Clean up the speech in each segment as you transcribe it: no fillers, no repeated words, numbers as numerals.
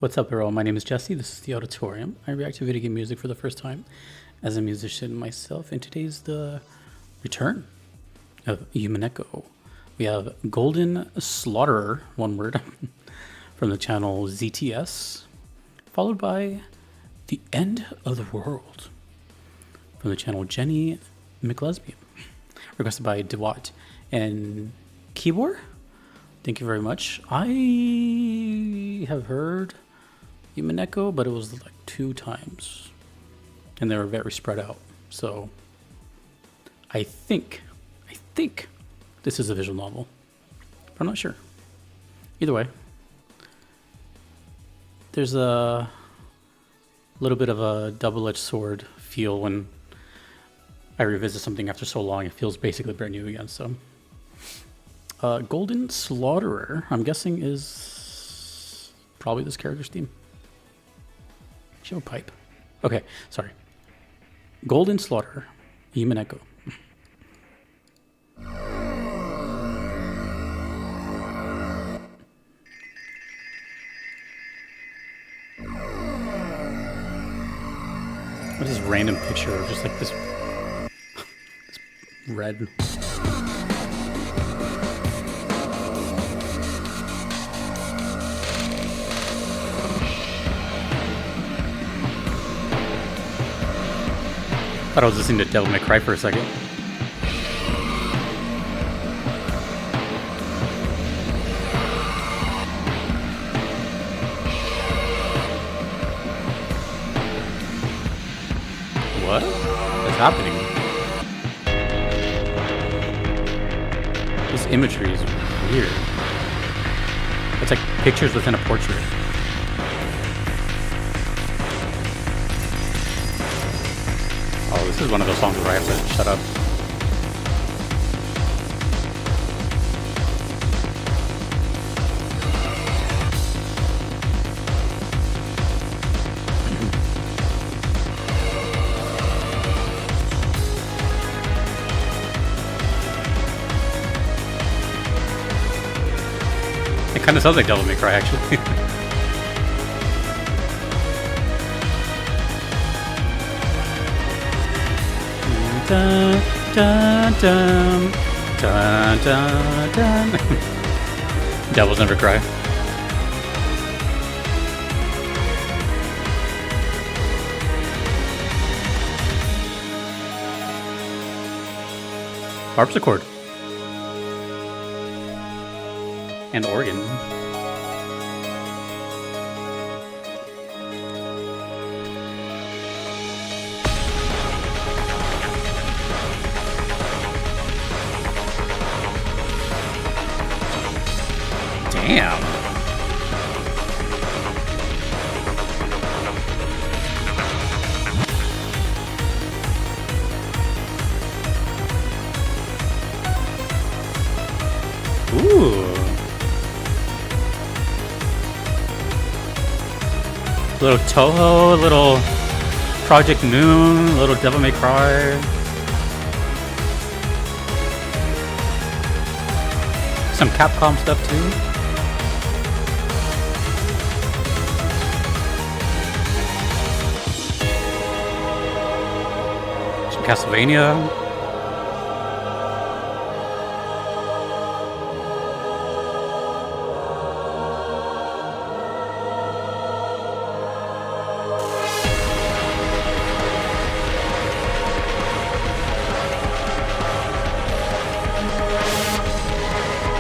What's up, everyone? My name is Jesse. This is the Auditorium. I react to video game music for the first time as a musician myself, and today's the return of Umineko. We have Golden Slaughterer, one word, from the channel ZTS, followed by The End of the World from the channel Jenny McLesbian, requested by DeWatt and Keyboard. Thank you very much. I have heard Umineko, but it was like 2 times, and they were very spread out. So I think this is a visual novel, but I'm not sure. Either way, there's a little bit of a double-edged sword feel when I revisit something after so long. It feels basically brand new again. So Golden Slaughterer, I'm guessing, is probably this character's theme. Show pipe. Okay, sorry. Golden Slaughterer, Umineko. What is this random picture of just like this red? I thought I was listening to Devil May Cry for a second. What is happening? This imagery is weird. It's like pictures within a portrait. Oh, this is one of those songs where I have to shut up. It kind of sounds like Devil May Cry, actually. Dun, dun, dun, dun, dun, dun. Devils never cry. Harpsichord. And organ. Damn. Ooh. Little Toho, little Project Moon, little Devil May Cry. Some Capcom stuff too. Castlevania.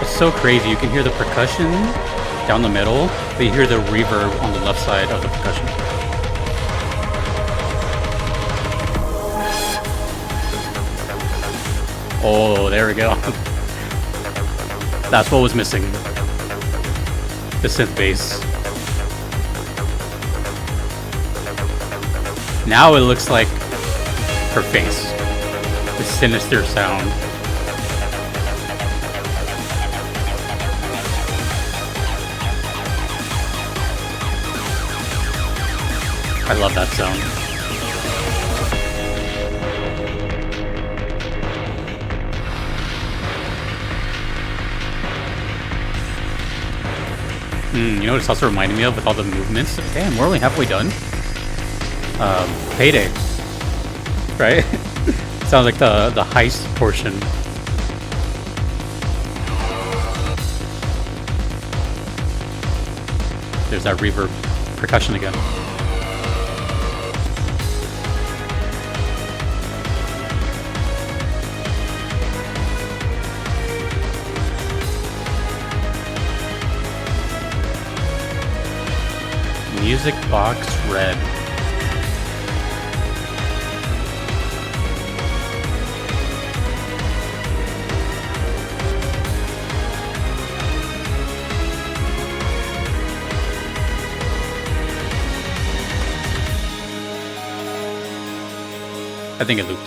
It's so crazy. You can hear the percussion down the middle, but you hear the reverb on the left side of the percussion. Oh, there we go. That's what was missing. The synth bass. Now it looks like her face. The sinister sound. I love that sound. You know what it's also reminding me of with all the movements? Damn, we're only halfway done. Payday. Right? Sounds like the heist portion. There's that reverb percussion again. Music box red. I think it looped.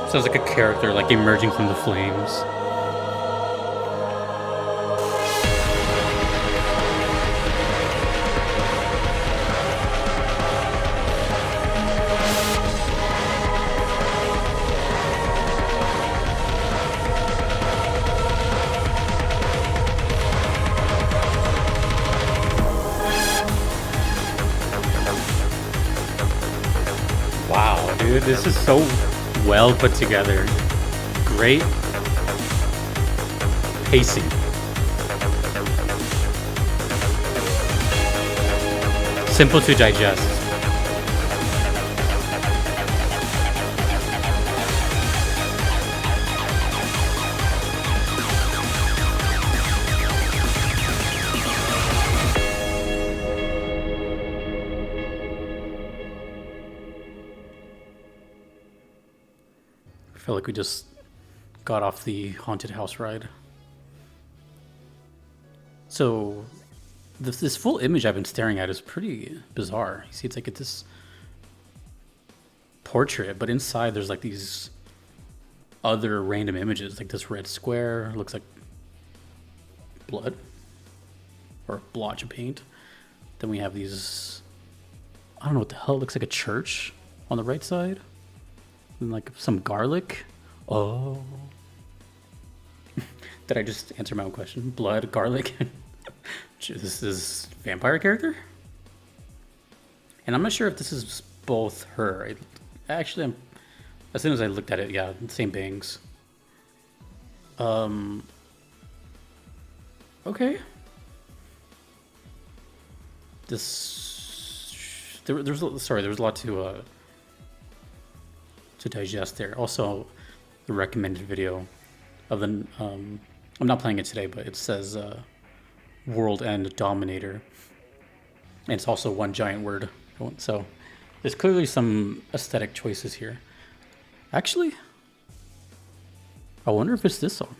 Sounds like a character, like emerging from the flames. Wow, dude, this is so well put together. Great pacing. Simple to digest. I feel like we just got off the haunted house ride. So this full image I've been staring at is pretty bizarre. You see, it's like this portrait, but inside there's like these other random images, like this red square looks like blood or a blotch of paint. Then we have these, I don't know what the hell, it looks like a church on the right side. And like some garlic. Oh. Did I just answer my own question? Blood, garlic. This is vampire character? And I'm not sure if this is both her. Actually, as soon as I looked at it, yeah, same bangs. Okay. There's a lot to digest there. Also, the recommended video of the I'm not playing it today, but it says World End Dominator, and it's also one giant word. So there's clearly some aesthetic choices here. Actually, I wonder if it's this song,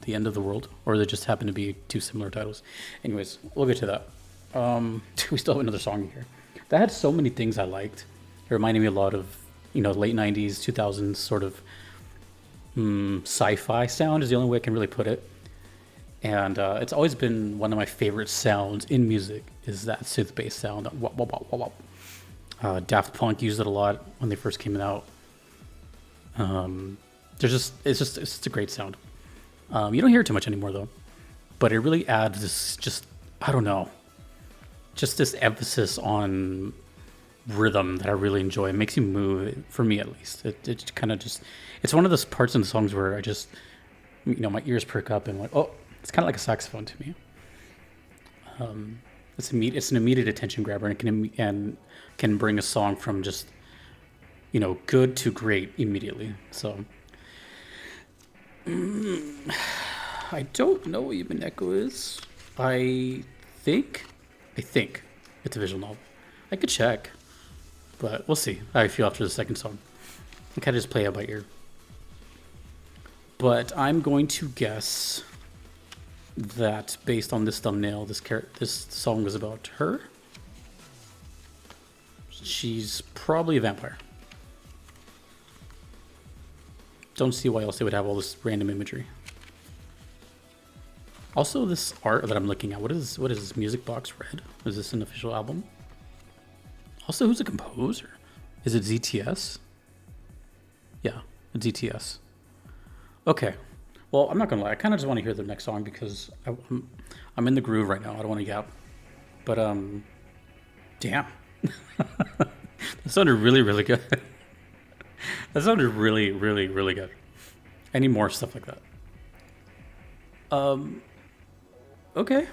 The End of the World, or they just happen to be two similar titles. Anyways, we'll get to that. We still have another song here that had so many things I liked. It reminded me a lot of, late 90s, 2000s sort of sci-fi sound is the only way I can really put it. And it's always been one of my favorite sounds in music is that synth-based sound. Wop, wop, wop, wop, wop. Daft Punk used it a lot when they first came out. It's just a great sound. You don't hear it too much anymore though, but it really adds this, just this emphasis on rhythm that I really enjoy. It makes you move, for me at least. It kind of just, it's one of those parts in the songs where I just, my ears perk up and like, oh, It's kind of like a saxophone to me. It's an immediate attention grabber, and can bring a song from just, good to great immediately. So I don't know what Umineko is. I think it's a visual novel. I could check, but we'll see how I feel after the second song. I kind of just play it by ear. But I'm going to guess that based on this thumbnail, this song was about her. She's probably a vampire. Don't see why else they would have all this random imagery. Also, this art that I'm looking at, what is this? Music Box Red? Is this an official album? Also, who's a composer? Is it ZTS? Yeah, it's ZTS. Okay. Well, I'm not gonna lie. I kind of just want to hear the next song because I'm in the groove right now. I don't want to yap. But damn, that sounded really, really good. That sounded really, really, really good. I need more stuff like that. Okay.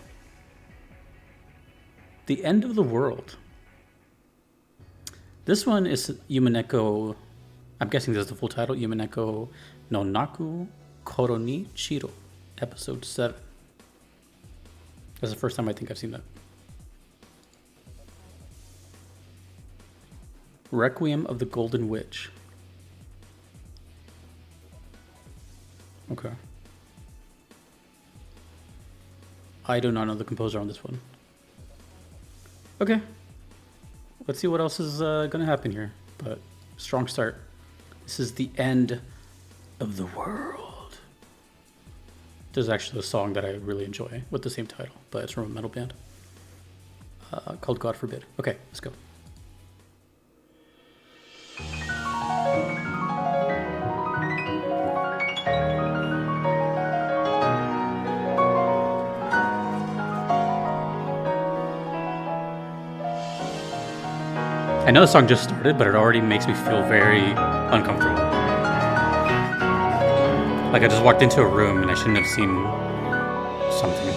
The End of the World. This one is Umineko. I'm guessing this is the full title. Umineko no Naku, Koro ni Chiru, episode 7. That's the first time I think I've seen that. Requiem of the Golden Witch. Okay. I do not know the composer on this one. Okay. Let's see what else is going to happen here. But strong start. This is The End of the World. There's actually a song that I really enjoy with the same title, but it's from a metal band called God Forbid. Okay, let's go. I know the song just started, but it already makes me feel very uncomfortable. Like I just walked into a room and I shouldn't have seen something.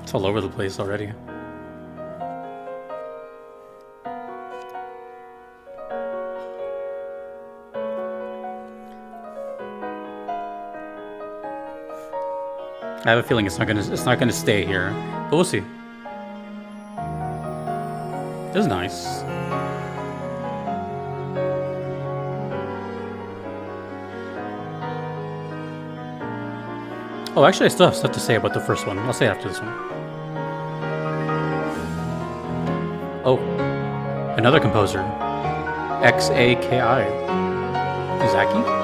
It's all over the place already. I have a feeling it's not gonna stay here, but we'll see. This is nice. Oh, actually, I still have stuff to say about the first one. I'll say it after this one. Oh, another composer, Xaki. Izaki?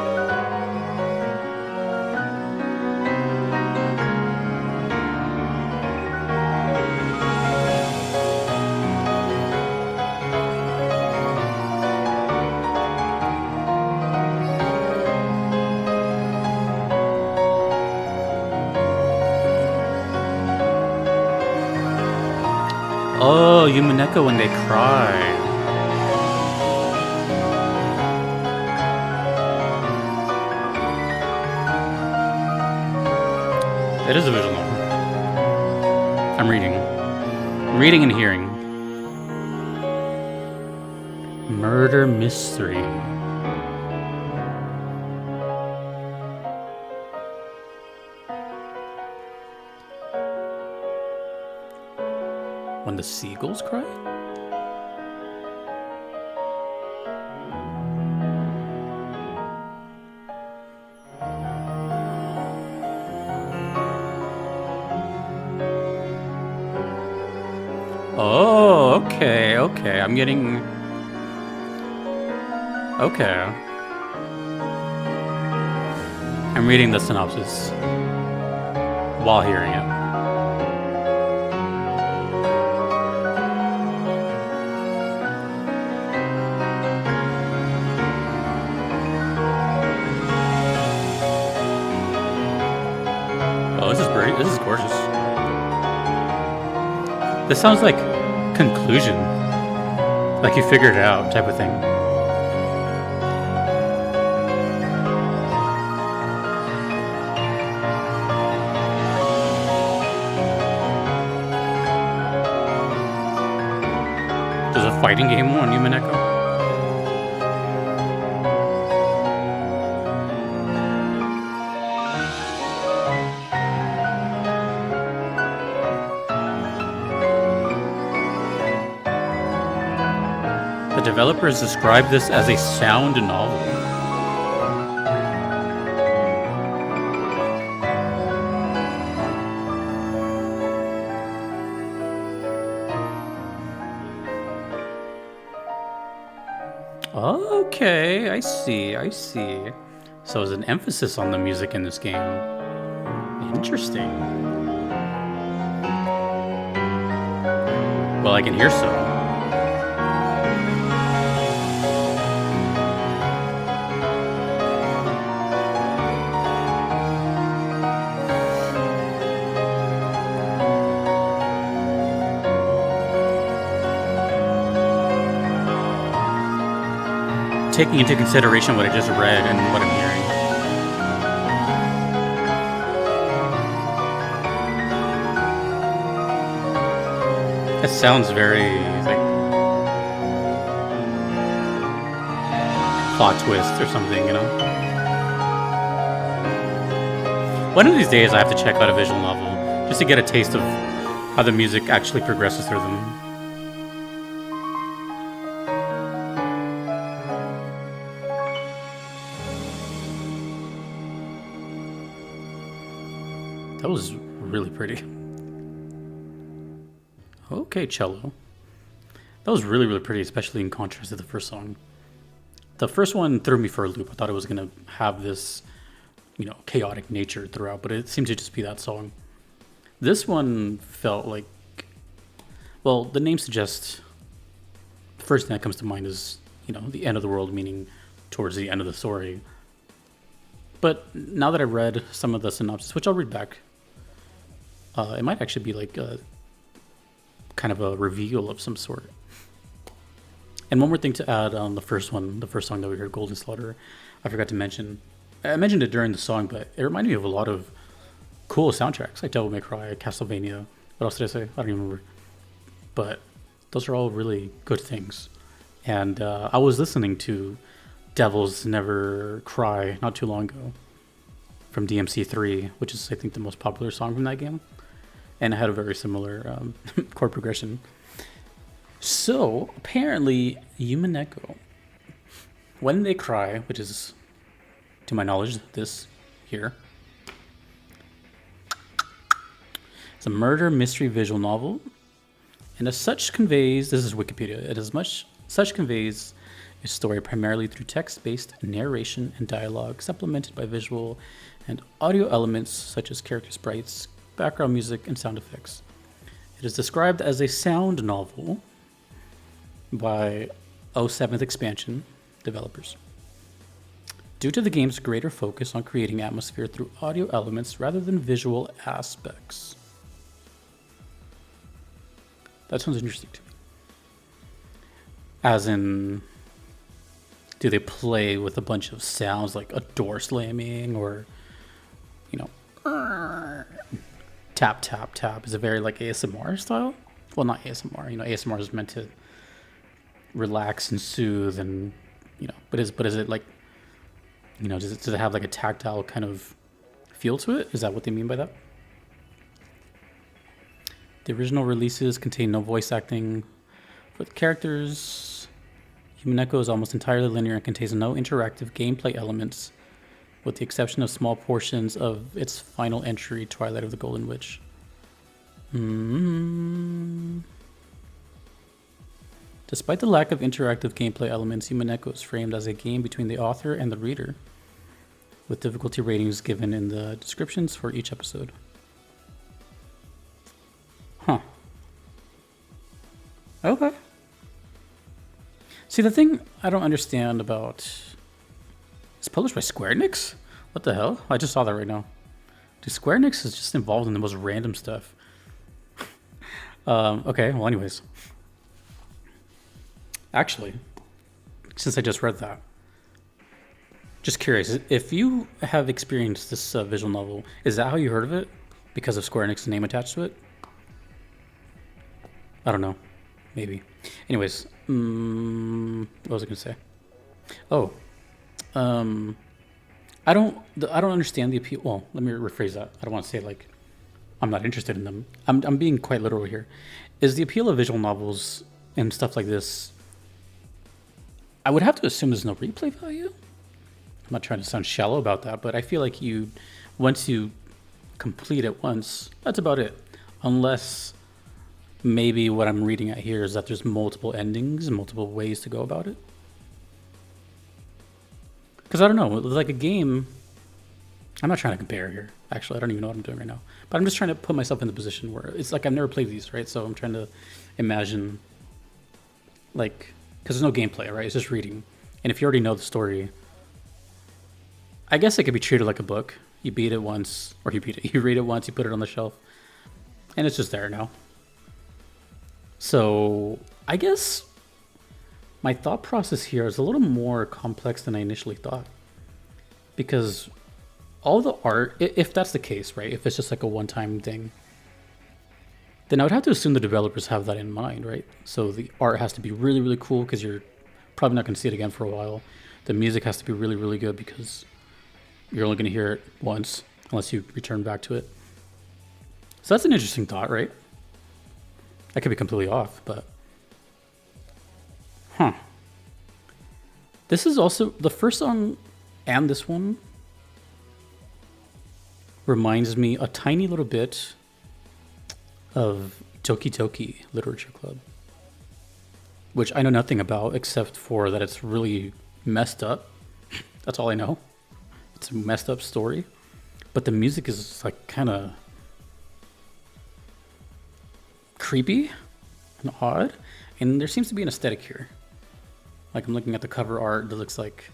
Oh, Umineko when they cry. It is a visual novel. I'm reading. Reading and hearing. Murder mystery. When the seagulls cry? Oh, okay, okay. I'm getting... Okay. I'm reading the synopsis while hearing it. This is gorgeous. This sounds like conclusion. Like you figured it out type of thing. fighting game on Umineko. The developers described this as a sound novel. Okay, I see. So there's an emphasis on the music in this game. Interesting. Well, I can hear so. Taking into consideration what I just read and what I'm hearing. It sounds very like plot twist or something, you know? One of these days I have to check out a visual novel just to get a taste of how the music actually progresses through them. That was really pretty. Okay, cello. That was really, really pretty, especially in contrast to the first song. The first one threw me for a loop. I thought it was going to have this, you know, chaotic nature throughout, but it seemed to just be that song. This one felt like, well, the name suggests, the first thing that comes to mind is, you know, the end of the world, meaning towards the end of the story. But now that I've read some of the synopsis, which I'll read back, it might actually be like a kind of a reveal of some sort. And one more thing to add on the first one, the first song that we heard, Golden Slaughterer, I forgot to mention. I mentioned it during the song, but it reminded me of a lot of cool soundtracks, like Devil May Cry, Castlevania. What else did I say? I don't even remember. But those are all really good things. And I was listening to Devils Never Cry not too long ago from DMC3, which is, I think, the most popular song from that game. And it had a very similar chord progression. So, apparently, Umineko, when they cry, which is, to my knowledge, this here, it's a murder mystery visual novel, and as such conveys, this is Wikipedia, it as much such conveys a story primarily through text-based narration and dialogue, supplemented by visual and audio elements such as character sprites, background music, and sound effects. It is described as a sound novel by 07th Expansion developers. Due to the game's greater focus on creating atmosphere through audio elements rather than visual aspects. That sounds interesting to me. As in, do they play with a bunch of sounds like a door slamming or, you know, tap, tap, tap? Is it very like ASMR style? Well, not ASMR. You know, ASMR is meant to relax and soothe, and you know, but is it like, you know, does it have like a tactile kind of feel to it? Is that what they mean by that? The original releases contain no voice acting for the characters. Umineko is almost entirely linear and contains no interactive gameplay elements, with the exception of small portions of its final entry, Twilight of the Golden Witch. Despite the lack of interactive gameplay elements, Umineko is framed as a game between the author and the reader, with difficulty ratings given in the descriptions for each episode. Huh. Okay. See, the thing I don't understand about... It's published by Square Enix? What the hell? I just saw that right now. Dude, Square Enix is just involved in the most random stuff. Okay, well anyways. Actually, since I just read that, just curious, if you have experienced this visual novel, is that how you heard of it? Because of Square Enix's name attached to it? I don't know. Maybe. Anyways, What was I gonna say? Oh, I don't understand the appeal. Well, let me rephrase that. I don't want to say like I'm not interested in them. I'm being quite literal here. Is the appeal of visual novels and stuff like this? I would have to assume there's no replay value. I'm not trying to sound shallow about that, but I feel like once you complete it once, that's about it. Unless maybe what I'm reading at here is that there's multiple endings, multiple ways to go about it. Because I don't know, like a game, I'm not trying to compare here. Actually, I don't even know what I'm doing right now. But I'm just trying to put myself in the position where it's like I've never played these, right? So I'm trying to imagine, like, because there's no gameplay, right? It's just reading. And if you already know the story, I guess it could be treated like a book. You beat it once, or you read it once, you put it on the shelf, and it's just there now. So I guess my thought process here is a little more complex than I initially thought. Because all the art, if that's the case, right? If it's just like a one-time thing, then I would have to assume the developers have that in mind, right? So the art has to be really, really cool because you're probably not going to see it again for a while. The music has to be really, really good because you're only going to hear it once unless you return back to it. So that's an interesting thought, right? I could be completely off, but... This is also... The first song and this one reminds me a tiny little bit of Toki Toki Literature Club, which I know nothing about except for that it's really messed up. That's all I know. It's a messed up story, but the music is like kind of creepy and odd, and there seems to be an aesthetic here. Like I'm looking at the cover art, it looks like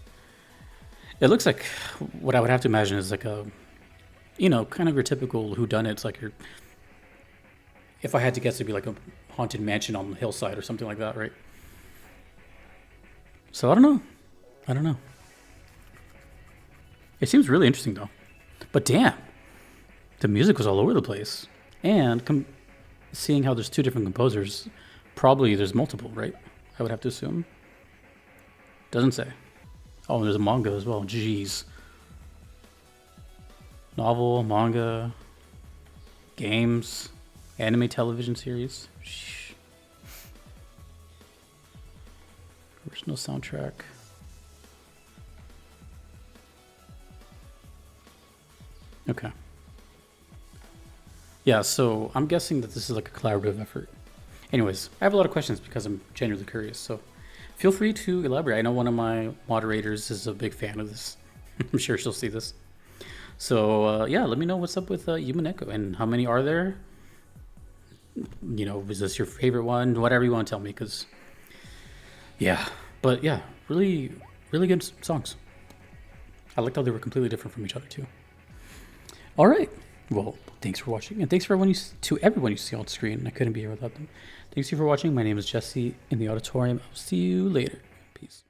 what I would have to imagine is like a, kind of your typical whodunit. It's like if I had to guess, it'd be like a haunted mansion on the hillside or something like that, right? So I don't know. It seems really interesting though. But damn, the music was all over the place. And seeing how there's two different composers, probably there's multiple, right? I would have to assume. Doesn't say. Oh, and there's a manga as well. Jeez. Novel, manga, games, anime television series. Shh. Original soundtrack. Okay. Yeah, so I'm guessing that this is like a collaborative effort. Anyways, I have a lot of questions because I'm genuinely curious, so feel free to elaborate. I know one of my moderators is a big fan of this. I'm sure she'll see this. So yeah, let me know what's up with Umineko and how many are there? Is this your favorite one? Whatever you want to tell me, because yeah. But yeah, really, really good songs. I liked how they were completely different from each other too. All right. Well, thanks for watching, and thanks for everyone you see on screen. I couldn't be here without them. Thanks you for watching. My name is Jesse in the auditorium. I'll see you later. Peace.